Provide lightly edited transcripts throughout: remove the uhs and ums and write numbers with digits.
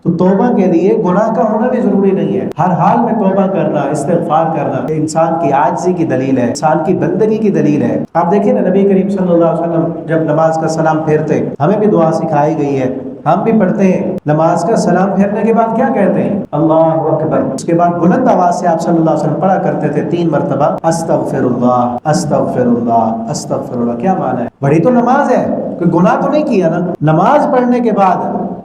تو توبہ کے لیے گناہ کا ہونا بھی ضروری نہیں ہے، ہر حال میں توبہ کرنا، استغفار کرنا انسان کی عاجزی کی دلیل ہے، انسان کی بندگی کی دلیل ہے۔ آپ دیکھیں نا نبی کریم صلی اللہ علیہ وسلم جب نماز کا سلام پھیرتے، ہمیں بھی دعا سکھائی گئی ہے، ہم بھی پڑھتے ہیں، نماز کا سلام پھیرنے کے بعد کیا کہتے ہیں؟ اللہ اکبر۔ اس کے بعد بلند آواز سے آپ صلی اللہ علیہ وسلم پڑھا کرتے تھے 3 مرتبہ استغفر اللہ استغفر اللہ استغفر اللہ۔ کیا معنی ہے؟ بڑی تو نماز ہے، کوئی گناہ تو نہیں کیا نا۔ نماز پڑھنے کے بعد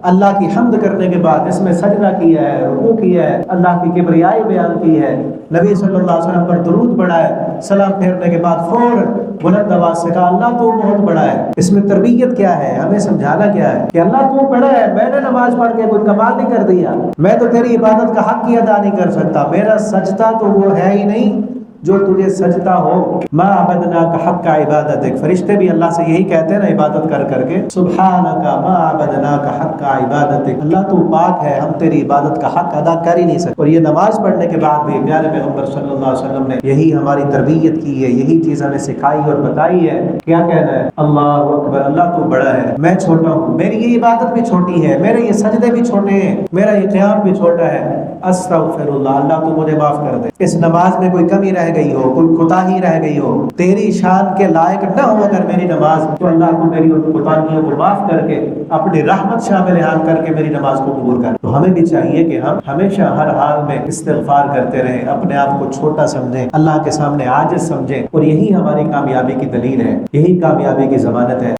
اللہ کی حمد کرنے کے بعد اس میں سجدہ کیا ہے، رکوع کیا ہے، اللہ کی کبریائی بیان کی ہے، نبی صلی اللہ علیہ وسلم پر درود پڑھا ہے، سلام پھیرنے کے بعد فوراً بلند آواز سے کہا اللہ تو بہت بڑا ہے۔ اس میں تربیت کیا ہے؟ ہمیں سمجھانا کیا ہے کہ اللہ تو بڑا ہے، میں نے نماز پڑھ کے کوئی کمال نہیں کر دیا، میں تو تیری عبادت کا حق ہی ادا نہیں کر سکتا، میرا سجدہ تو وہ ہے ہی نہیں جو تجھے سجدہ ہو۔ ما عبدناک حق عبادتک، فرشتے بھی اللہ سے یہی کہتے ہیں نا عبادت کر کر کے، سبحانک ما عبدناک حق عبادتک، اللہ تو پاک ہے، ہم تیری عبادت کا حق ادا کر ہی نہیں سکتے۔ اور یہ نماز پڑھنے کے بعد بھی پیارے پیغمبر صلی اللہ علیہ وسلم نے یہی ہماری تربیت کی ہے، یہی چیز ہمیں سکھائی اور بتائی ہے۔ کیا کہنا ہے؟ اللہ اکبر، اللہ تو بڑا ہے، میں چھوٹا ہوں، میری یہ عبادت بھی چھوٹی ہے، میرے یہ سجدے بھی چھوٹے ہیں، میرا یہ قیام بھی چھوٹا ہے، استغفر اللہ، اللہ تو مجھے معاف کر دے۔ اس نماز میں کوئی کمی رہ گئی ہو، کوئی کوتاہی رہ گئی ہو، تیری شان کے لائق نہ ہو اگر میری نماز، تو اللہ کو میری ان کوتاہیوں کو معاف کر کے اپنی رحمت شامل حال کر کے میری نماز کو قبول کر۔ تو ہمیں بھی چاہیے کہ ہم ہمیشہ ہر حال میں استغفار کرتے رہیں، اپنے آپ کو چھوٹا سمجھیں، اللہ کے سامنے عاجز سمجھیں، اور یہی ہماری کامیابی کی دلیل ہے، یہی کامیابی کی ضمانت ہے۔